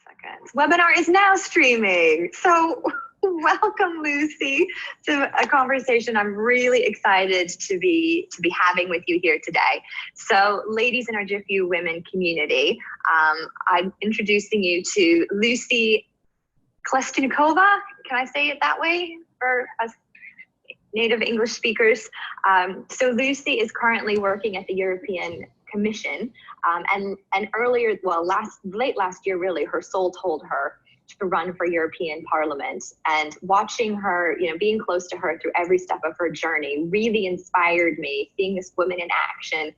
Seconds. Webinar is now streaming. So welcome, Lucy, to a conversation I'm really excited to be having with you here today. So ladies in our GIFEW women community, I'm introducing you to luciaklestincova. Can I say it that way for us native English speakers? So Lucy is currently working at the European Commission, and earlier, well, late last year, really, her soul told her to run for European Parliament. And watching her, being close to her through every step of her journey really inspired me. Seeing this woman in action,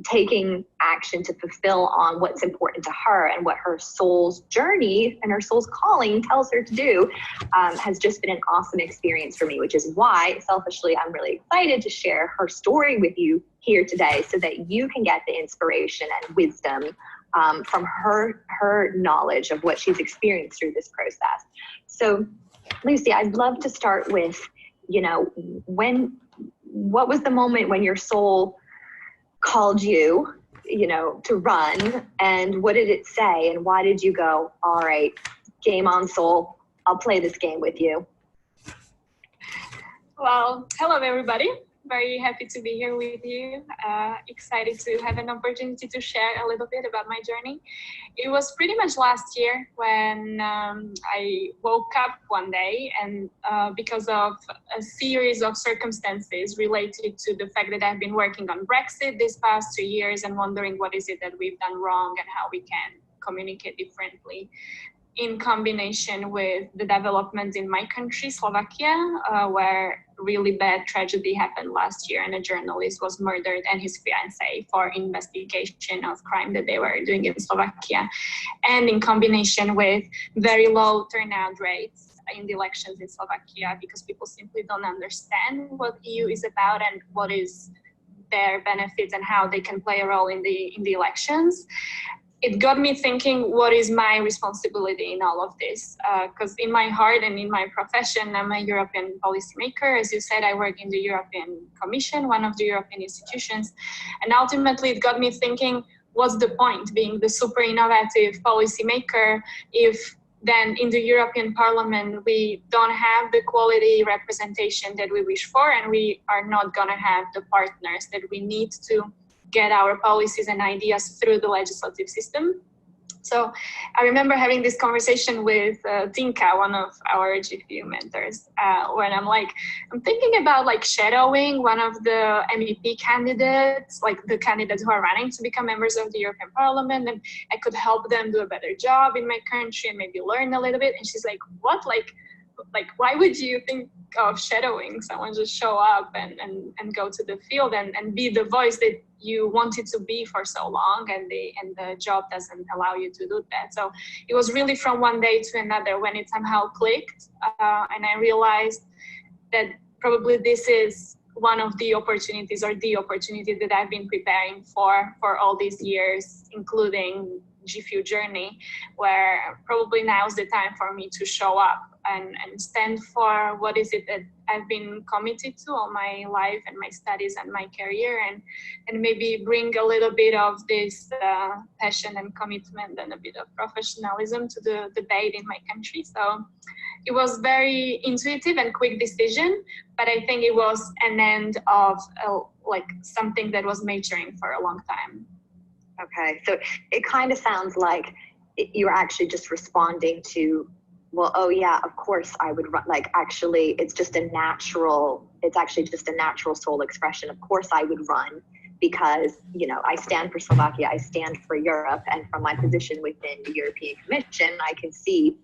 taking action to fulfill on what's important to her and what her soul's journey and her soul's calling tells her to do, has just been an awesome experience for me, which is why selfishly I'm really excited to share her story with you here today so that you can get the inspiration and wisdom from her knowledge of what she's experienced through this process. So Lucy, I'd love to start with, what was the moment when your soul called you, to run, and what did it say, and why did you go, all right, game on, soul, I'll play this game with you? Well, hello everybody. Very happy to be here with you. Excited to have an opportunity to share a little bit about my journey. It was pretty much last year when I woke up one day, and because of a series of circumstances related to the fact that I've been working on Brexit these past 2 years and wondering what is it that we've done wrong and how we can communicate differently, in combination with the development in my country, Slovakia, where really bad tragedy happened last year and a journalist was murdered and his fiancé for investigation of crime that they were doing in Slovakia. And in combination with very low turnout rates in the elections in Slovakia, because people simply don't understand what EU is about and what is their benefits and how they can play a role in the elections. It got me thinking, what is my responsibility in all of this? Because in my heart and in my profession, I'm a European policymaker. As you said, I work in the European Commission, one of the European institutions. And ultimately, it got me thinking, what's the point being the super innovative policymaker if then in the European Parliament, we don't have the quality representation that we wish for, and we are not going to have the partners that we need to get our policies and ideas through the legislative system. So I remember having this conversation with Tinka, one of our GIFEW mentors, when I'm thinking about shadowing one of the MEP candidates, like the candidates who are running to become members of the European Parliament, and I could help them do a better job in my country and maybe learn a little bit. And she's like, what? Why would you think of shadowing someone? Just show up and go to the field and be the voice that you wanted to be for so long, and the job doesn't allow you to do that. So it was really from one day to another when it somehow clicked, and I realized that probably this is one of the opportunities, or the opportunity that I've been preparing for all these years, including GIFEW journey, where probably now is the time for me to show up and stand for what is it that I've been committed to all my life and my studies and my career, and maybe bring a little bit of this passion and commitment and a bit of professionalism to the debate in my country. So it was very intuitive and quick decision, but I think it was an end of something that was maturing for a long time. Okay, so it kind of sounds like you're actually just responding to, well, oh yeah, of course I would run. Actually, it's actually just a natural soul expression. Of course I would run because, I stand for Slovakia, I stand for Europe, and from my position within the European Commission, I can see,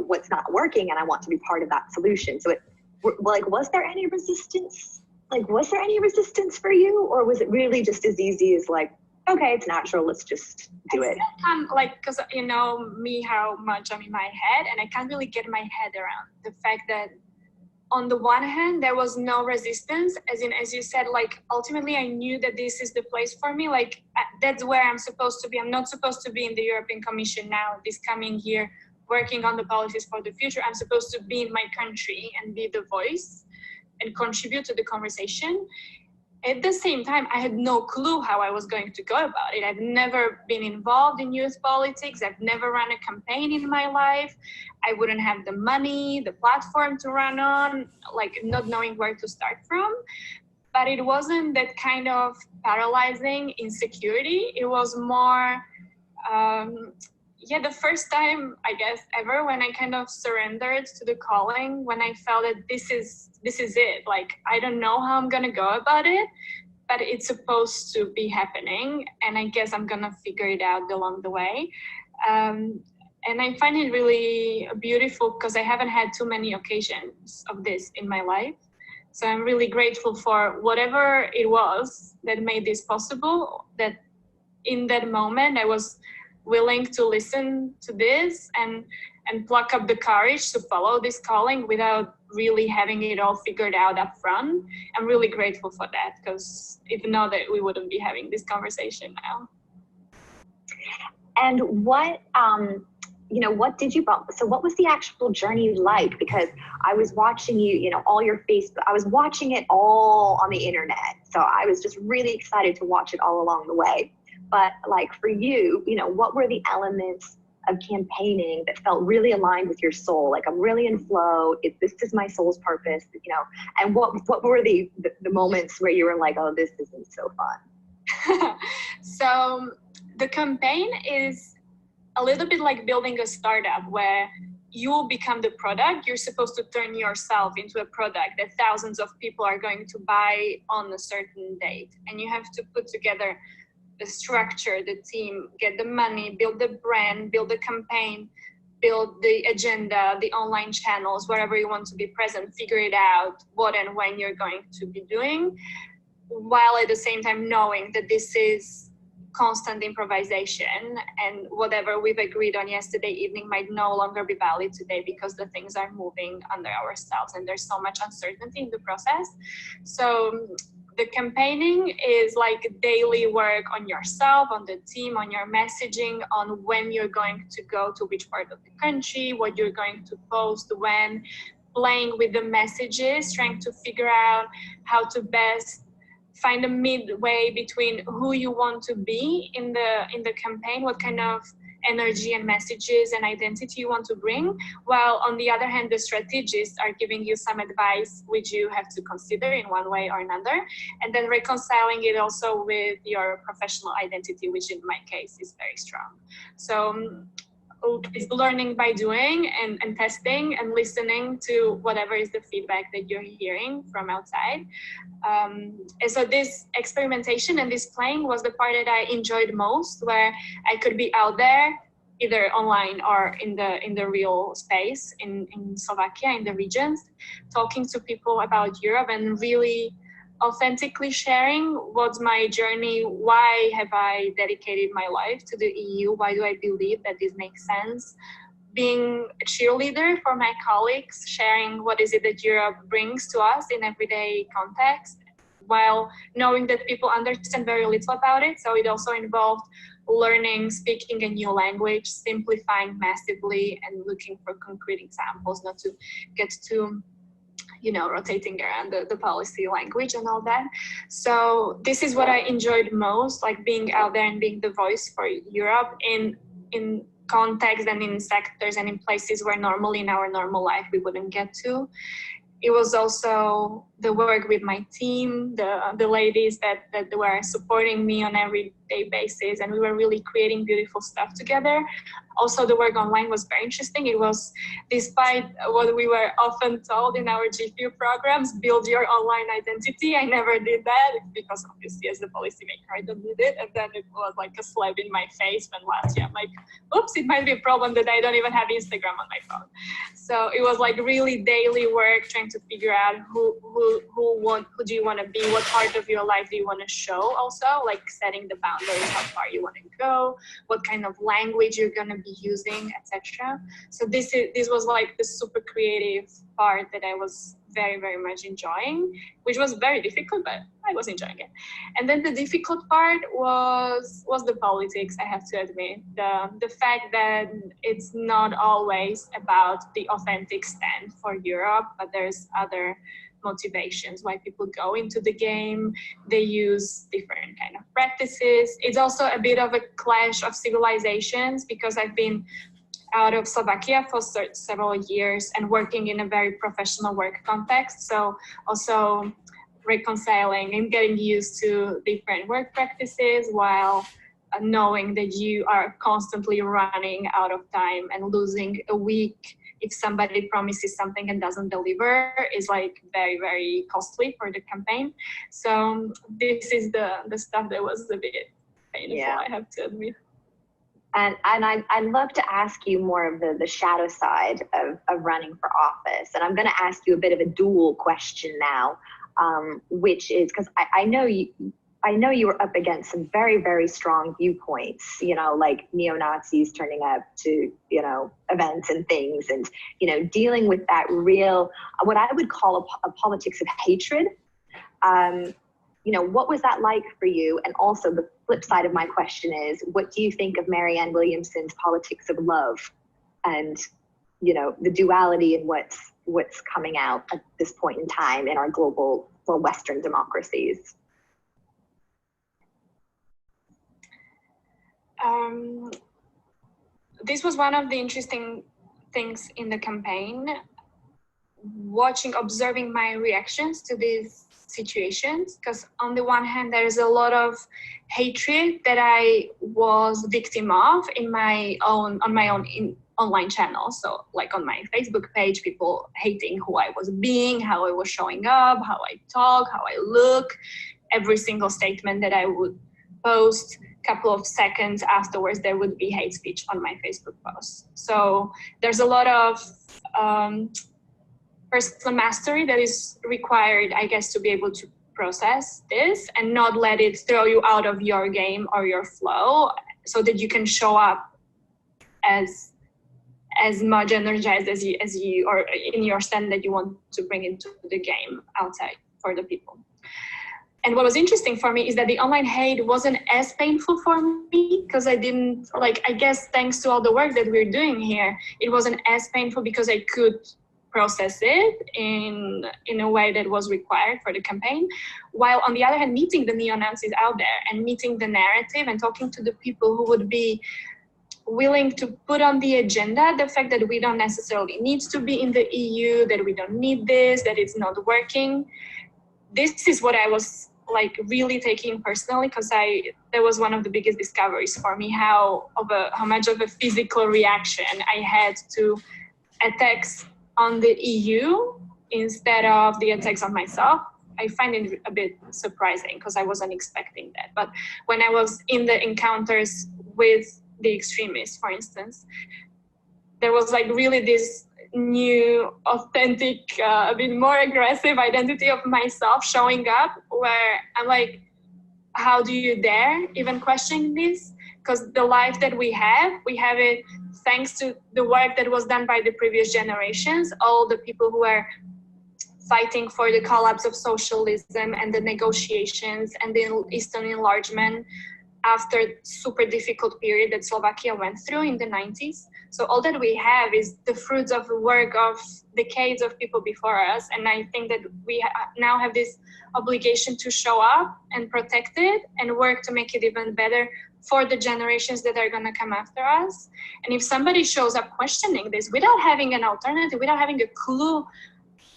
what's not working, and I want to be part of that solution. So was there any resistance? Was there any resistance for you, or was it really just as easy as okay, it's natural, let's just do it? Because me, how much I'm in my head, and I can't really get my head around the fact that on the one hand, there was no resistance, as you said, ultimately I knew that this is the place for me, that's where I'm supposed to be. I'm not supposed to be in the European Commission now, this coming year, working on the policies for the future. I'm supposed to be in my country and be the voice and contribute to the conversation. at the same time, I had no clue how I was going to go about it. I've never been involved in youth politics. I've never run a campaign in my life. I wouldn't have the money, the platform to run on, like not knowing where to start from. But it wasn't that kind of paralyzing insecurity. It was more, the first time, I guess, ever when I kind of surrendered to the calling, when I felt that this is it. Like, I don't know how I'm gonna go about it, but it's supposed to be happening, and I guess I'm gonna figure it out along the way. And I find it really beautiful because I haven't had too many occasions of this in my life. So I'm really grateful for whatever it was that made this possible, that in that moment I was willing to listen to this and pluck up the courage to follow this calling without really having it all figured out up front. I'm really grateful for that, because if not, that we wouldn't be having this conversation now. And what, what did you, so what was the actual journey like? Because I was watching you, all your Facebook, I was watching it all on the internet. So I was just really excited to watch it all along the way. But like for you, what were the elements of campaigning that felt really aligned with your soul? Like, I'm really in flow, this is my soul's purpose, and what were the moments where you were like, oh, this isn't so fun? So the campaign is a little bit like building a startup where you will become the product. You're supposed to turn yourself into a product that thousands of people are going to buy on a certain date. And you have to put together the structure, the team, get the money, build the brand, build the campaign, build the agenda, the online channels, wherever you want to be present, figure it out what and when you're going to be doing, while at the same time knowing that this is constant improvisation, and whatever we've agreed on yesterday evening might no longer be valid today because the things are moving under ourselves and there's so much uncertainty in the process. So the campaigning is like daily work on yourself, on the team, on your messaging, on when you're going to go to which part of the country, what you're going to post, when, playing with the messages, trying to figure out how to best find a midway between who you want to be in the campaign, what kind of energy and messages and identity you want to bring, while on the other hand, the strategists are giving you some advice which you have to consider in one way or another, and then reconciling it also with your professional identity, which in my case is very strong. So it's learning by doing and testing and listening to whatever is the feedback that you're hearing from outside. And so this experimentation and this playing was the part that I enjoyed most, where I could be out there, either online or in the real space in Slovakia, in the regions, talking to people about Europe and really authentically sharing what's my journey, why have I dedicated my life to the EU, why do I believe that this makes sense, being a cheerleader for my colleagues, sharing what is it that Europe brings to us in everyday context, while knowing that people understand very little about it. So it also involved learning, speaking a new language, simplifying massively and looking for concrete examples, not to get too rotating around the policy language and all that. So this is what I enjoyed most, like being out there and being the voice for Europe in context and in sectors and in places where normally in our normal life we wouldn't get to. It was also the work with my team, the ladies that were supporting me on everyday basis, and we were really creating beautiful stuff together. Also, the work online was very interesting. It was, despite what we were often told in our GIFEW programs, build your online identity. I never did that because obviously as the policymaker I don't need it. And then it was like a slap in my face when last year I'm like, oops, it might be a problem that I don't even have Instagram on my phone. So it was like really daily work, trying to figure out who do you want to be, what part of your life do you want to show, also like setting the boundaries, how far you want to go, what kind of language you're going to be using, etc. So this was like the super creative part that I was very, very much enjoying, which was very difficult, but I was enjoying it. And then the difficult part was the politics, I have to admit. The fact that it's not always about the authentic stand for Europe, but there's other motivations why people go into the game. They use different kind of practices. It's also a bit of a clash of civilizations, because I've been out of Slovakia for several years and working in a very professional work context. So also reconciling and getting used to different work practices while knowing that you are constantly running out of time and losing a week if somebody promises something and doesn't deliver is like very, very costly for the campaign. So this is the stuff that was a bit painful, yeah. I have to admit. And I'd love to ask you more of the shadow side of running for office. And I'm going to ask you a bit of a dual question now, which is, because I know you were up against some very, very strong viewpoints, you know, like neo-Nazis turning up to, you know, events and things, and, you know, dealing with that real, what I would call a politics of hatred. You know, what was that like for you? And also the flip side of my question is, what do you think of Marianne Williamson's politics of love and, you know, the duality in what's coming out at this point in time in our global or Western democracies? This was one of the interesting things in the campaign, observing my reactions to these situations, because on the one hand, there is a lot of hatred that I was victim of on my own online channel. So like on my Facebook page, people hating who I was being, how I was showing up, how I talk, how I look, every single statement that I would post. Couple of seconds afterwards, there would be hate speech on my Facebook posts. So there's a lot of personal mastery that is required, I guess, to be able to process this and not let it throw you out of your game or your flow, so that you can show up as much energized as you or in your stand that you want to bring into the game outside for the people. And what was interesting for me is that the online hate wasn't as painful for me, because I didn't, like, I guess thanks to all the work that we're doing here, it wasn't as painful because I could process it in a way that was required for the campaign. While on the other hand, meeting the neo-Nazis out there and meeting the narrative and talking to the people who would be willing to put on the agenda the fact that we don't necessarily need to be in the EU, that we don't need this, that it's not working. This is what I was like really taking personally, because that was one of the biggest discoveries for me, how much of a physical reaction I had to attacks on the EU instead of the attacks on myself. I find it a bit surprising because I wasn't expecting that. But when I was in the encounters with the extremists, for instance, there was like really this new, authentic, a bit more aggressive identity of myself showing up, where I'm like, how do you dare even question this? Because the life that we have it thanks to the work that was done by the previous generations, all the people who are fighting for the collapse of socialism and the negotiations and the Eastern enlargement after super difficult period that Slovakia went through in the 90s. So all that we have is the fruits of the work of decades of people before us. And I think that we now have this obligation to show up and protect it and work to make it even better for the generations that are going to come after us. And if somebody shows up questioning this without having an alternative, without having a clue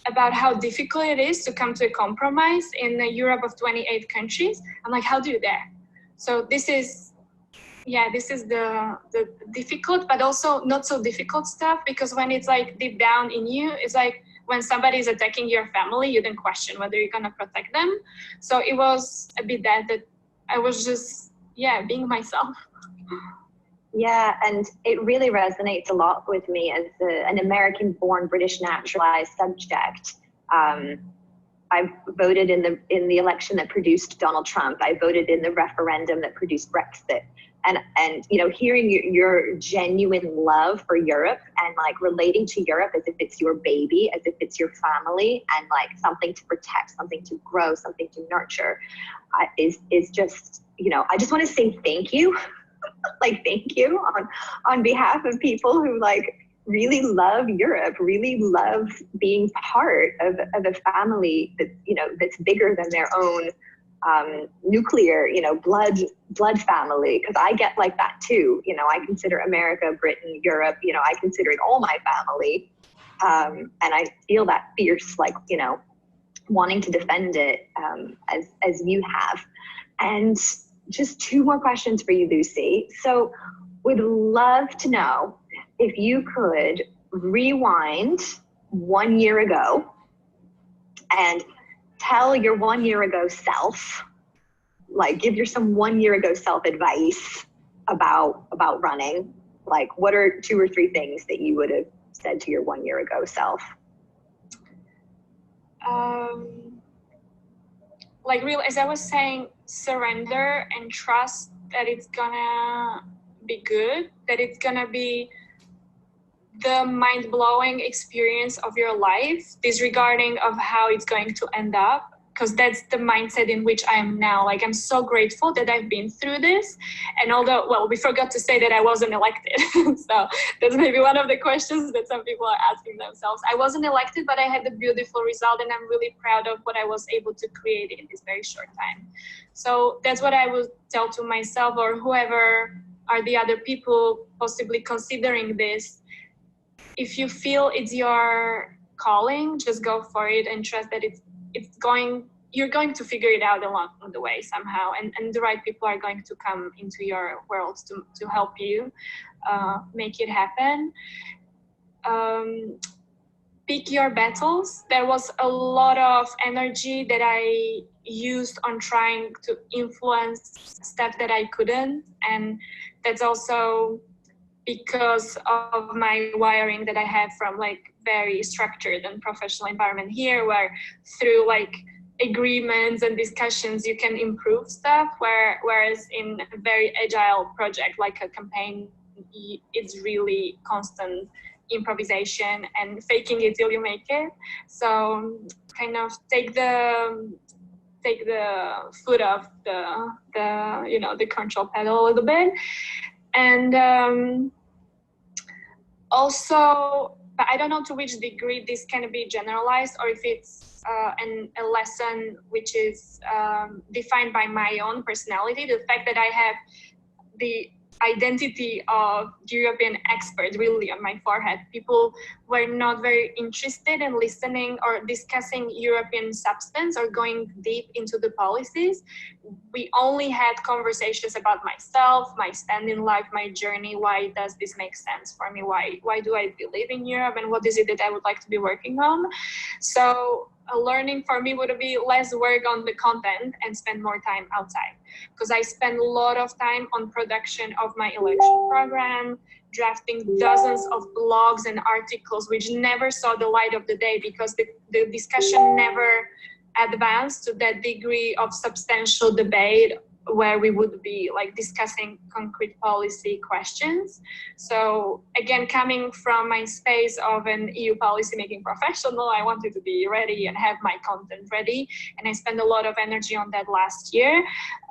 about how difficult it is to come to a compromise in a Europe of 28 countries, I'm like, how do you dare? So this is the difficult, but also not so difficult stuff, because when it's like deep down in you, it's like when somebody is attacking your family, you don't question whether you're gonna protect them. So it was a bit that I was just, being myself. Yeah, and it really resonates a lot with me as an American-born British naturalized subject. I voted in the election that produced Donald Trump. I voted in the referendum that produced Brexit. And you know, hearing your genuine love for Europe and like relating to Europe as if it's your baby, as if it's your family, and like something to protect, something to grow, something to nurture, is just, you know, I just want to say thank you. Like, thank you on behalf of people who like really love Europe, really love being part of a family that, you know, that's bigger than their own nuclear, you know, blood family. Because I get like that too. You know, I consider America, Britain, Europe, you know, I consider it all my family. And I feel that fierce, like, you know, wanting to defend it as you have. And just two more questions for you, Lucy. So would love to know if you could rewind 1 year ago and tell your 1 year ago self, like give your some 1 year ago self advice about running. Like, what are 2 or 3 things that you would have said to your 1 year ago self? Like, real, as I was saying, surrender and trust that it's gonna be good, that it's gonna be the mind-blowing experience of your life, disregarding of how it's going to end up, because that's the mindset in which I am now. Like, I'm so grateful that I've been through this. And although, well, we forgot to say that I wasn't elected. So that's maybe one of the questions that some people are asking themselves. I wasn't elected, but I had a beautiful result, and I'm really proud of what I was able to create in this very short time. So that's what I would tell to myself, or whoever are the other people possibly considering this. If you feel it's your calling, just go for it and trust that you're going to figure it out along the way somehow, and the right people are going to come into your world to help you make it happen. Pick your battles. There was a lot of energy that I used on trying to influence stuff that I couldn't, and that's also because of my wiring that I have from like very structured and professional environment here, where through like agreements and discussions you can improve stuff, whereas in a very agile project like a campaign, it's really constant improvisation and faking it till you make it. So kind of take the foot off the you know, the control pedal a little bit. And also, but I don't know to which degree this can be generalized, or if it's a lesson which is defined by my own personality. The fact that I have the identity of European expert really on my forehead. People were not very interested in listening or discussing European substance or going deep into the policies. We only had conversations about myself, my stand in life, my journey. Why does this make sense for me? Why do I believe in Europe, and what is it that I would like to be working on? So learning for me would be less work on the content and spend more time outside, because I spend a lot of time on production of my election program, drafting dozens of blogs and articles which never saw the light of the day because the discussion never advanced to that degree of substantial debate where we would be like discussing concrete policy questions. So again, coming from my space of an EU policy making professional, I wanted to be ready and have my content ready. And I spent a lot of energy on that last year.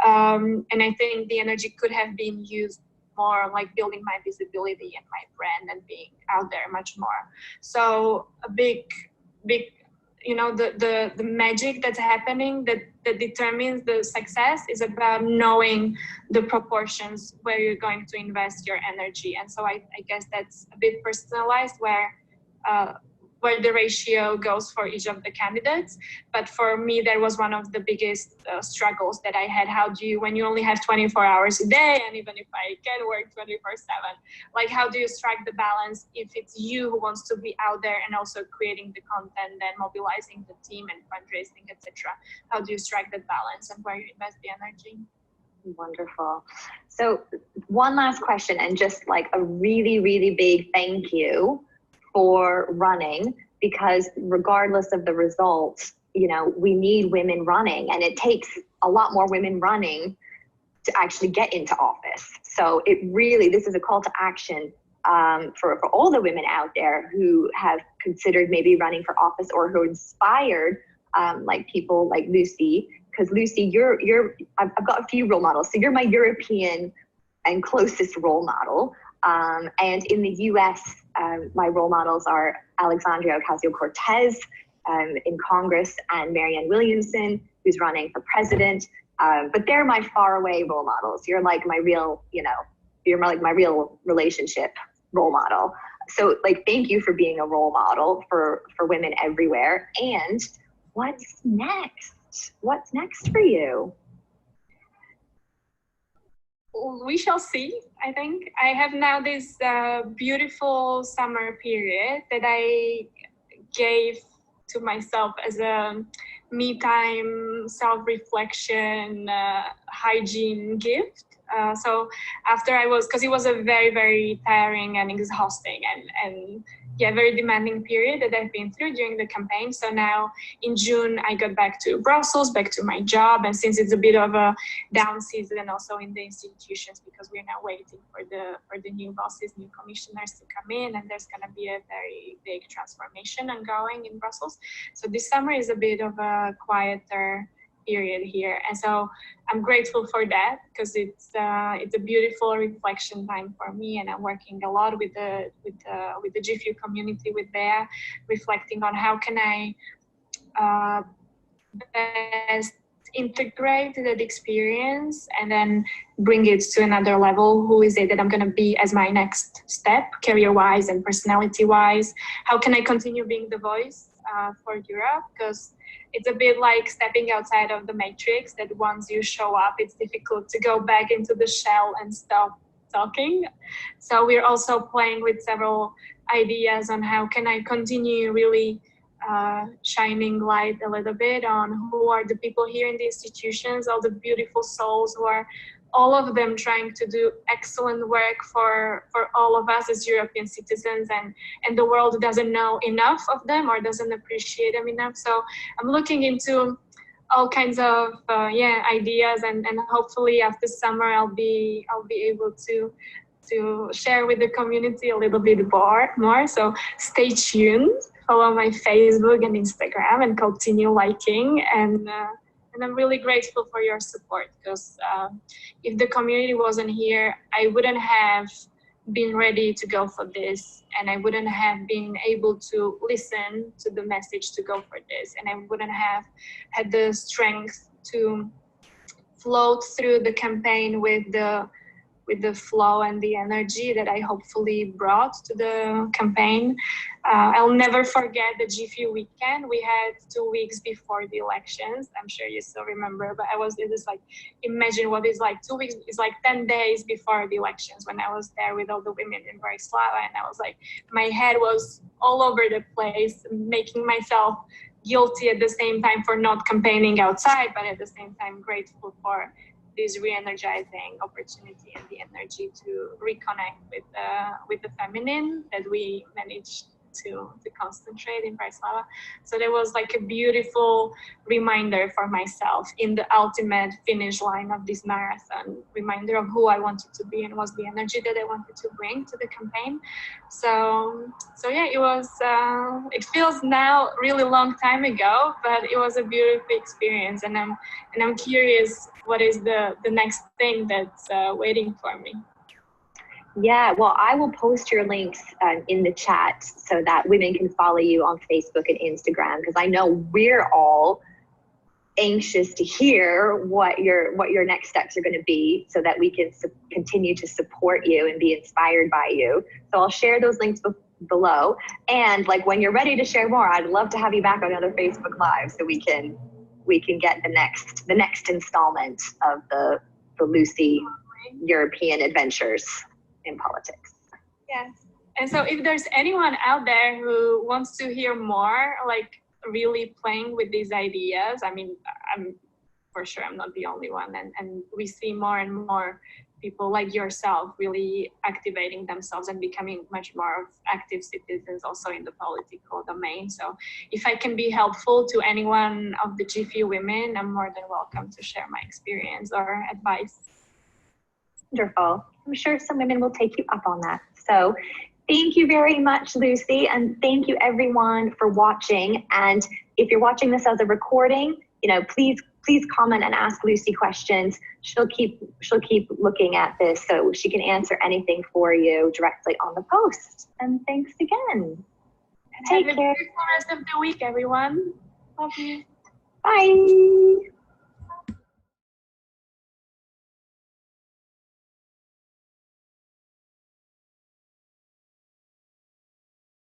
And I think the energy could have been used more like building my visibility and my brand and being out there much more. So a big, you know, the magic that's happening that determines the success is about knowing the proportions where you're going to invest your energy. And so I guess that's a bit personalized where the ratio goes for each of the candidates. But for me, that was one of the biggest struggles that I had. How do you, when you only have 24 hours a day, and even if I can work 24/7, like how do you strike the balance if it's you who wants to be out there and also creating the content and mobilizing the team and fundraising, etc. How do you strike that balance and where you invest the energy? Wonderful. So one last question, and just like a really, really big thank you for running, because regardless of the results, you know, we need women running, and it takes a lot more women running to actually get into office. So it really, this is a call to action for all the women out there who have considered maybe running for office or who are inspired, like people like Lucy, because Lucy, I've got a few role models. So you're my European and closest role model. And in the US, my role models are Alexandria Ocasio-Cortez in Congress and Marianne Williamson, who's running for president. But they're my faraway role models. You're like my real, you're like my real relationship role model. So like, thank you for being a role model for women everywhere. And what's next? What's next for you? We shall see, I think. I have now this beautiful summer period that I gave to myself as a me time, self-reflection, hygiene gift. So after because it was a very, very tiring and exhausting and yeah, very demanding period that I've been through during the campaign. So now in June, I got back to Brussels, back to my job. And since it's a bit of a down season also in the institutions, because we're now waiting for the new bosses, new commissioners to come in, and there's gonna be a very big transformation ongoing in Brussels. So this summer is a bit of a quieter period here, and so I'm grateful for that, because it's a beautiful reflection time for me, and I'm working a lot with the GIFEW community, with Bea, reflecting on how can I best integrate that experience and then bring it to another level. Who is it that I'm going to be as my next step, career-wise and personality-wise? How can I continue being the voice for Europe? Because it's a bit like stepping outside of the matrix, that once you show up, it's difficult to go back into the shell and stop talking. So we're also playing with several ideas on how can I continue really shining light a little bit on who are the people here in the institutions, all the beautiful souls who are all of them trying to do excellent work for all of us as European citizens, and the world doesn't know enough of them or doesn't appreciate them enough. So I'm looking into all kinds of ideas, and hopefully after summer I'll be able to share with the community a little bit more. So stay tuned, follow my Facebook and Instagram, and continue liking. And I'm really grateful for your support, because if the community wasn't here, I wouldn't have been ready to go for this, and I wouldn't have been able to listen to the message to go for this, and I wouldn't have had the strength to float through the campaign with the flow and the energy that I hopefully brought to the campaign. I'll never forget the GIFEW weekend. We had 2 weeks before the elections. I'm sure you still remember, but it was like, imagine what is like 2 weeks, it's like 10 days before the elections, when I was there with all the women in Bratislava, and I was like, my head was all over the place, making myself guilty at the same time for not campaigning outside, but at the same time grateful for this re-energizing opportunity and the energy to reconnect with the feminine that we managed to concentrate in Bratislava. So there was like a beautiful reminder for myself in the ultimate finish line of this marathon, reminder of who I wanted to be and was the energy that I wanted to bring to the campaign. So yeah, it was, it feels now really long time ago, but it was a beautiful experience, and I'm curious what is the next thing that's waiting for me. Yeah, well, I will post your links in the chat so that women can follow you on Facebook and Instagram, because I know we're all anxious to hear what your next steps are going to be, so that we can continue to support you and be inspired by you. So I'll share those links below, and like when you're ready to share more, I'd love to have you back on another Facebook Live so we can get the next installment of the Lucy European adventures in politics. Yes. And so if there's anyone out there who wants to hear more, like really playing with these ideas, I mean, I'm for sure I'm not the only one, and we see more and more people like yourself really activating themselves and becoming much more active citizens also in the political domain. So if I can be helpful to anyone of the GIFEW women, I'm more than welcome to share my experience or advice. Wonderful. I'm sure some women will take you up on that. So thank you very much, Lucy, and thank you everyone for watching. And if you're watching this as a recording, please please comment and ask Lucy questions. She'll keep looking at this so she can answer anything for you directly on the post. And thanks again. Take care. Have a beautiful rest of the week, everyone. Love you. Bye.